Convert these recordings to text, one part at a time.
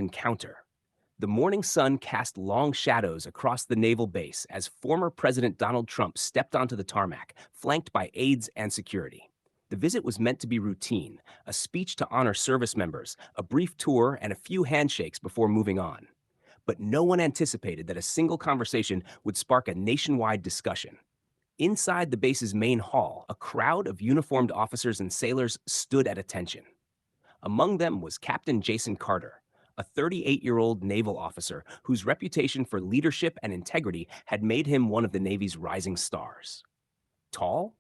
encounter. The morning sun cast long shadows across the naval base as former President Donald Trump stepped onto the tarmac, flanked by aides and security. The visit was meant to be routine, a speech to honor service members, a brief tour, and a few handshakes before moving on. But no one anticipated that a single conversation would spark a nationwide discussion. Inside the base's main hall, a crowd of uniformed officers and sailors stood at attention. Among them was Captain Jason Carter, a 38-year-old naval officer whose reputation for leadership and integrity had made him one of the Navy's rising stars. Tall,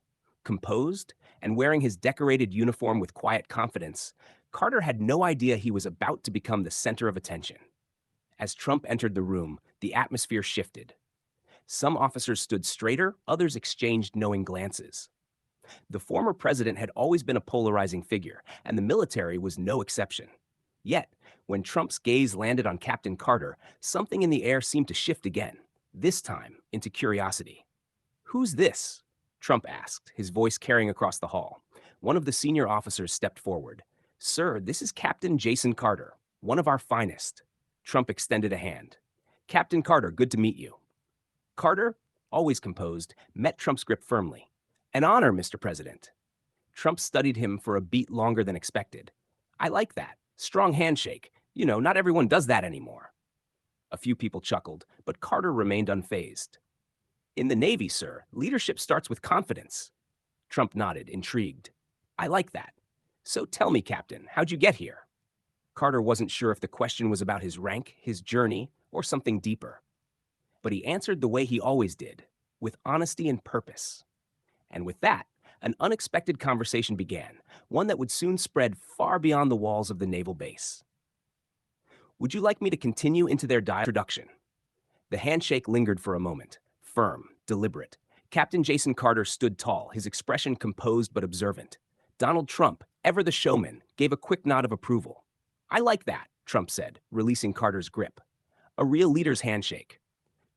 composed, and wearing his decorated uniform with quiet confidence, Carter had no idea he was about to become the center of attention. As Trump entered the room, the atmosphere shifted. Some officers stood straighter, others exchanged knowing glances. The former president had always been a polarizing figure, and the military was no exception. Yet, when Trump's gaze landed on Captain Carter, something in the air seemed to shift again, this time into curiosity. "Who's this?" Trump asked, his voice carrying across the hall. One of the senior officers stepped forward. "Sir, this is Captain Jason Carter, one of our finest." Trump extended a hand. "Captain Carter, good to meet you." Carter, always composed, met Trump's grip firmly. "An honor, Mr. President." Trump studied him for a beat longer than expected. "I like that. Strong handshake. Not everyone does that anymore." A few people chuckled, but Carter remained unfazed. "In the Navy, sir, leadership starts with confidence." Trump nodded, intrigued. "I like that. So tell me, Captain, how'd you get here?" Carter wasn't sure if the question was about his rank, his journey, or something deeper. But he answered the way he always did, with honesty and purpose. And with that, an unexpected conversation began, one that would soon spread far beyond the walls of the naval base. "Would you like me to continue into their introduction?" The handshake lingered for a moment, firm, deliberate. Captain Jason Carter stood tall, his expression composed but observant. Donald Trump, ever the showman, gave a quick nod of approval. "I like that," Trump said, releasing Carter's grip. "A real leader's handshake."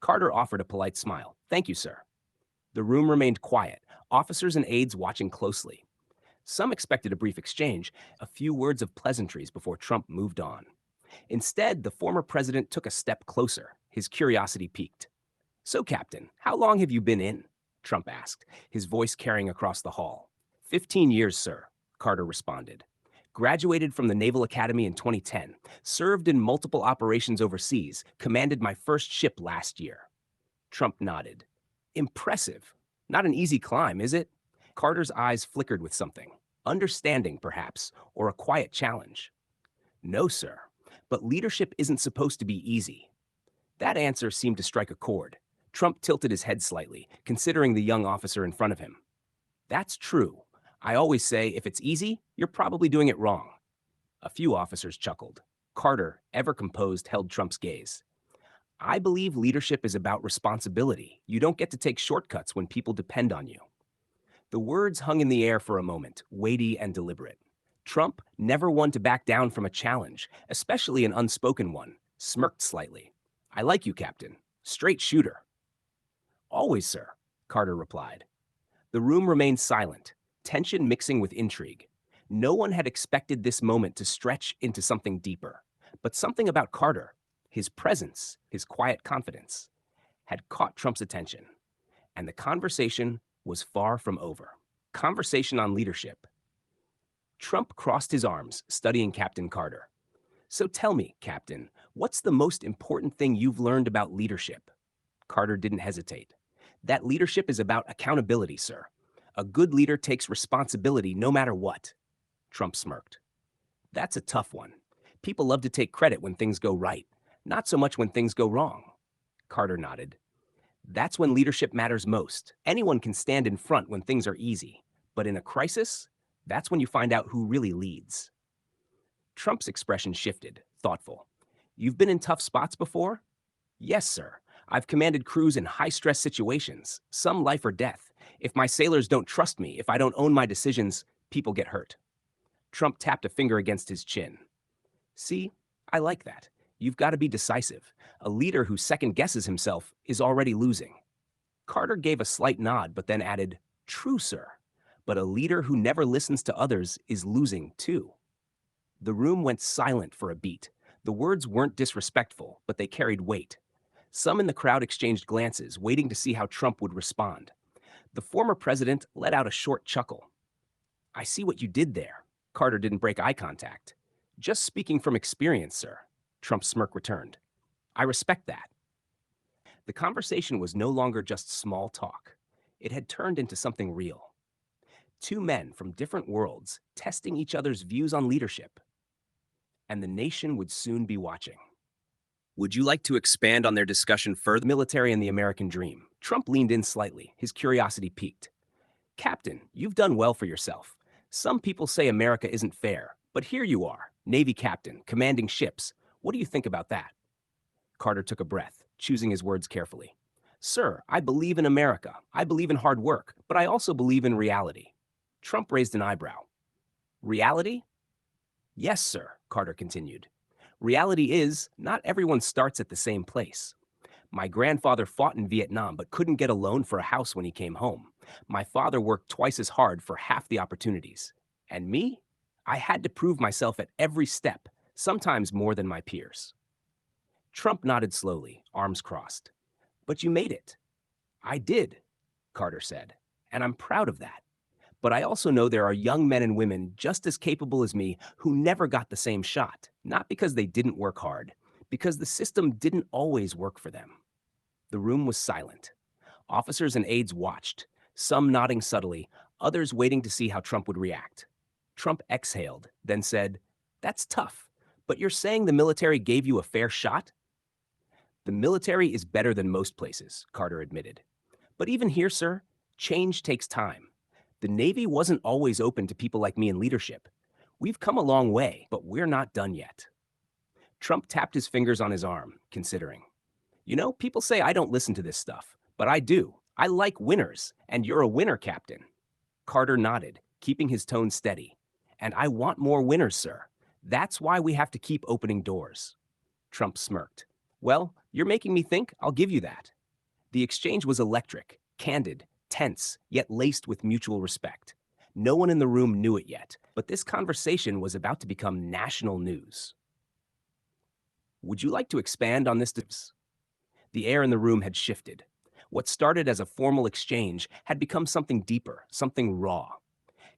Carter offered a polite smile. "Thank you, sir." The room remained quiet, officers and aides watching closely. Some expected a brief exchange, a few words of pleasantries before Trump moved on. Instead, the former president took a step closer, his curiosity piqued. "So, Captain, how long have you been in?" Trump asked, his voice carrying across the hall. 15 years, sir," Carter responded. "Graduated from the Naval Academy in 2010, served in multiple operations overseas, commanded my first ship last year." Trump nodded. "Impressive. Not an easy climb, is it?" Carter's eyes flickered with something. Understanding, perhaps, or a quiet challenge. "No, sir. But leadership isn't supposed to be easy." That answer seemed to strike a chord. Trump tilted his head slightly, considering the young officer in front of him. "That's true. I always say, if it's easy, you're probably doing it wrong." A few officers chuckled. Carter, ever composed, held Trump's gaze. "I believe leadership is about responsibility. You don't get to take shortcuts when people depend on you." The words hung in the air for a moment, weighty and deliberate. Trump, never one to back down from a challenge, especially an unspoken one, smirked slightly. "I like you, Captain. Straight shooter." "Always, sir," Carter replied. The room remained silent, tension mixing with intrigue. No one had expected this moment to stretch into something deeper. But something about Carter, his presence, his quiet confidence, had caught Trump's attention. And the conversation was far from over. Conversation on leadership. Trump crossed his arms, studying Captain Carter. "So tell me, Captain, what's the most important thing you've learned about leadership?" Carter didn't hesitate. "That leadership is about accountability, sir. A good leader takes responsibility no matter what." Trump smirked. "That's a tough one. People love to take credit when things go right, not so much when things go wrong." Carter nodded. "That's when leadership matters most. Anyone can stand in front when things are easy. But in a crisis, that's when you find out who really leads." Trump's expression shifted, thoughtful. "You've been in tough spots before?" "Yes, sir. I've commanded crews in high-stress situations, some life or death. If my sailors don't trust me, if I don't own my decisions, people get hurt." Trump tapped a finger against his chin. "See, I like that. You've got to be decisive. A leader who second-guesses himself is already losing." Carter gave a slight nod, but then added, "True, sir. But a leader who never listens to others is losing, too." The room went silent for a beat. The words weren't disrespectful, but they carried weight. Some in the crowd exchanged glances, waiting to see how Trump would respond. The former president let out a short chuckle. I see what you did there. Carter didn't break eye contact. Just speaking from experience, sir. Trump's smirk returned. I respect that. The conversation was no longer just small talk. It had turned into something real. Two men from different worlds testing each other's views on leadership. And the nation would soon be watching. Would you like to expand on their discussion further? Military and the American dream. Trump leaned in slightly, his curiosity piqued. Captain, you've done well for yourself. Some people say America isn't fair, but here you are, Navy captain, commanding ships. What do you think about that? Carter took a breath, choosing his words carefully. Sir, I believe in America. I believe in hard work, but I also believe in reality. Trump raised an eyebrow. Reality? Yes, sir, Carter continued. Reality is, not everyone starts at the same place. My grandfather fought in Vietnam but couldn't get a loan for a house when he came home. My father worked twice as hard for half the opportunities. And me? I had to prove myself at every step, sometimes more than my peers. Trump nodded slowly, arms crossed. But you made it. I did, Carter said, and I'm proud of that. But I also know there are young men and women just as capable as me who never got the same shot, not because they didn't work hard, because the system didn't always work for them. The room was silent. Officers and aides watched, some nodding subtly, others waiting to see how Trump would react. Trump exhaled, then said, That's tough, but you're saying the military gave you a fair shot? The military is better than most places, Carter admitted. But even here, sir, change takes time. The Navy wasn't always open to people like me in leadership. We've come a long way, but we're not done yet. Trump tapped his fingers on his arm, considering. You know, people say I don't listen to this stuff, but I do. I like winners, and you're a winner, Captain. Carter nodded, keeping his tone steady. And I want more winners, sir. That's why we have to keep opening doors. Trump smirked. Well, you're making me think. I'll give you that. The exchange was electric, candid, tense, yet laced with mutual respect. No one in the room knew it yet, but this conversation was about to become national news. Would you like to expand on this? The air in the room had shifted. What started as a formal exchange had become something deeper, something raw.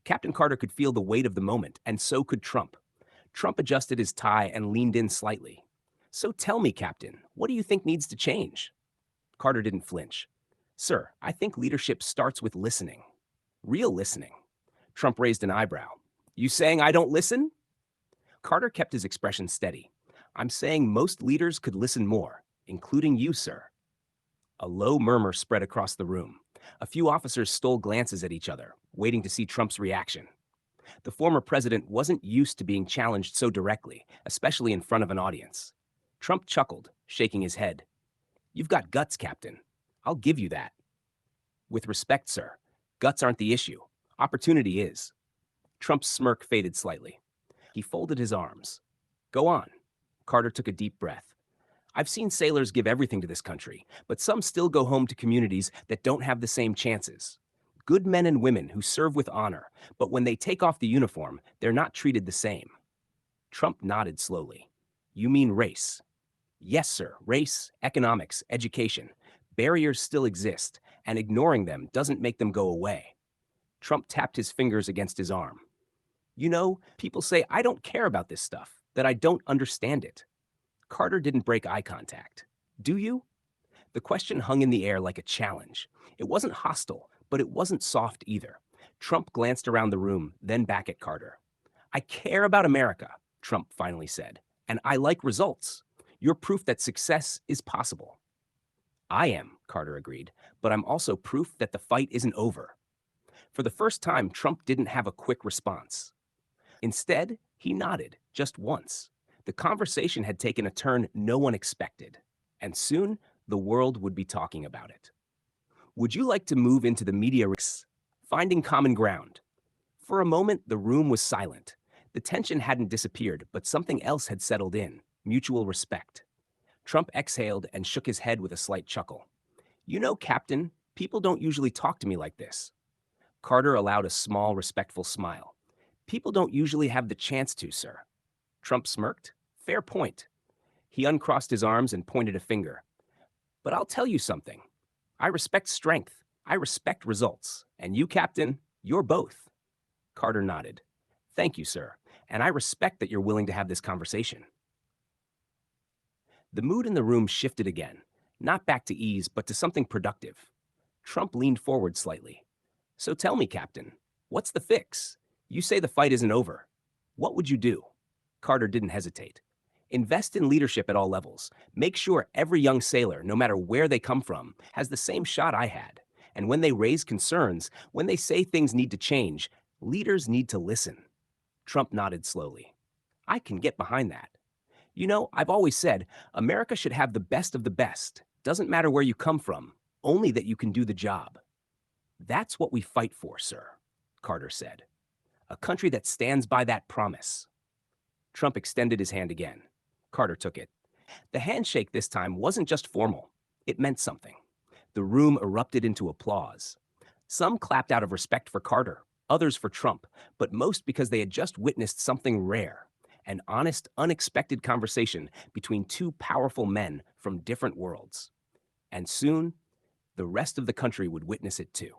Captain Carter could feel the weight of the moment, and so could Trump. Trump adjusted his tie and leaned in slightly. So tell me, Captain, what do you think needs to change? Carter didn't flinch. Sir, I think leadership starts with listening. Real listening. Trump raised an eyebrow. You saying I don't listen? Carter kept his expression steady. I'm saying most leaders could listen more, including you, sir. A low murmur spread across the room. A few officers stole glances at each other, waiting to see Trump's reaction. The former president wasn't used to being challenged so directly, especially in front of an audience. Trump chuckled, shaking his head. You've got guts, Captain. I'll give you that. With respect, sir, guts aren't the issue. Opportunity is. Trump's smirk faded slightly. He folded his arms. Go on. Carter took a deep breath. I've seen sailors give everything to this country, but some still go home to communities that don't have the same chances. Good men and women who serve with honor, but when they take off the uniform, they're not treated the same. Trump nodded slowly. You mean race? Yes, sir. Race, economics, education. Barriers still exist, and ignoring them doesn't make them go away. Trump tapped his fingers against his arm. You know, people say I don't care about this stuff, that I don't understand it. Carter didn't break eye contact. Do you? The question hung in the air like a challenge. It wasn't hostile, but it wasn't soft either. Trump glanced around the room, then back at Carter. I care about America, Trump finally said, and I like results. You're proof that success is possible. I am, Carter agreed, but I'm also proof that the fight isn't over. For the first time, Trump didn't have a quick response. Instead, he nodded, just once. The conversation had taken a turn no one expected, and soon the world would be talking about it. Would you like to move into the media risks? Finding common ground. For a moment, the room was silent. The tension hadn't disappeared, but something else had settled in, mutual respect. Trump exhaled and shook his head with a slight chuckle. You know, Captain, people don't usually talk to me like this. Carter allowed a small, respectful smile. People don't usually have the chance to, sir. Trump smirked. Fair point. He uncrossed his arms and pointed a finger. But I'll tell you something. I respect strength. I respect results. And you, Captain, you're both. Carter nodded. Thank you, sir. And I respect that you're willing to have this conversation. The mood in the room shifted again, not back to ease, but to something productive. Trump leaned forward slightly. So tell me, Captain, what's the fix? You say the fight isn't over. What would you do? Carter didn't hesitate. Invest in leadership at all levels. Make sure every young sailor, no matter where they come from, has the same shot I had. And when they raise concerns, when they say things need to change, leaders need to listen. Trump nodded slowly. I can get behind that. You know, I've always said America should have the best of the best. Doesn't matter where you come from, only that you can do the job. That's what we fight for, sir, Carter said. A country that stands by that promise. Trump extended his hand again. Carter took it. The handshake this time wasn't just formal. It meant something. The room erupted into applause. Some clapped out of respect for Carter, others for Trump, but most because they had just witnessed something rare. An honest, unexpected conversation between two powerful men from different worlds. And soon, the rest of the country would witness it too.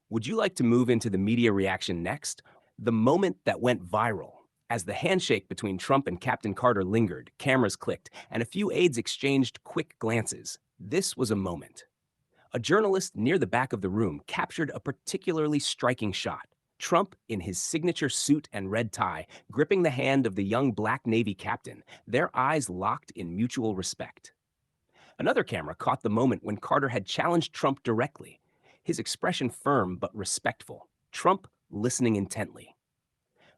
Would you like to move into the media reaction next? The moment that went viral. As the handshake between Trump and Captain Carter lingered, cameras clicked, and a few aides exchanged quick glances. This was a moment. A journalist near the back of the room captured a particularly striking shot. Trump, in his signature suit and red tie, gripping the hand of the young black Navy captain, their eyes locked in mutual respect. Another camera caught the moment when Carter had challenged Trump directly, his expression firm but respectful, Trump listening intently.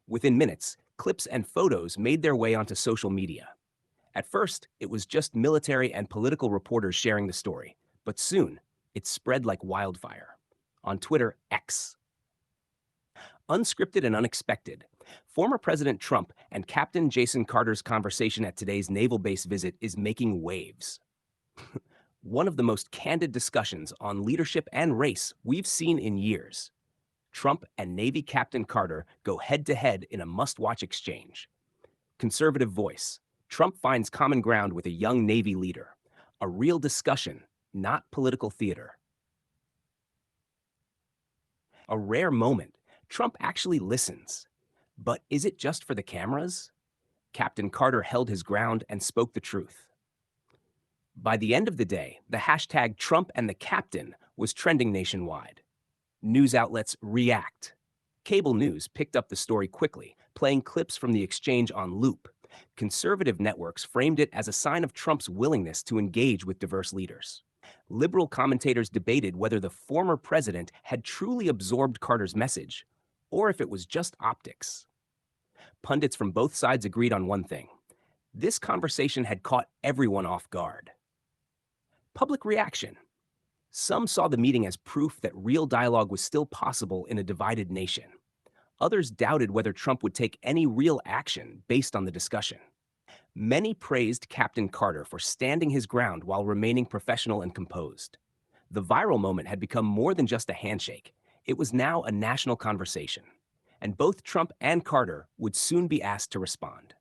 Within minutes, clips and photos made their way onto social media. At first, it was just military and political reporters sharing the story, but soon, it spread like wildfire. On Twitter, X. Unscripted and unexpected, former President Trump and Captain Jason Carter's conversation at today's naval base visit is making waves. One of the most candid discussions on leadership and race we've seen in years. Trump and Navy Captain Carter go head-to-head in a must-watch exchange. Conservative voice. Trump finds common ground with a young Navy leader. A real discussion, not political theater. A rare moment. Trump actually listens. But is it just for the cameras? Captain Carter held his ground and spoke the truth. By the end of the day, the hashtag Trump and the Captain was trending nationwide. News outlets react. Cable news picked up the story quickly, playing clips from the exchange on loop. Conservative networks framed it as a sign of Trump's willingness to engage with diverse leaders. Liberal commentators debated whether the former president had truly absorbed Carter's message, or if it was just optics. Pundits from both sides agreed on one thing. This conversation had caught everyone off guard. Public reaction. Some saw the meeting as proof that real dialogue was still possible in a divided nation. Others doubted whether Trump would take any real action based on the discussion. Many praised Captain Carter for standing his ground while remaining professional and composed. The viral moment had become more than just a handshake. It was now a national conversation. And both Trump and Carter would soon be asked to respond.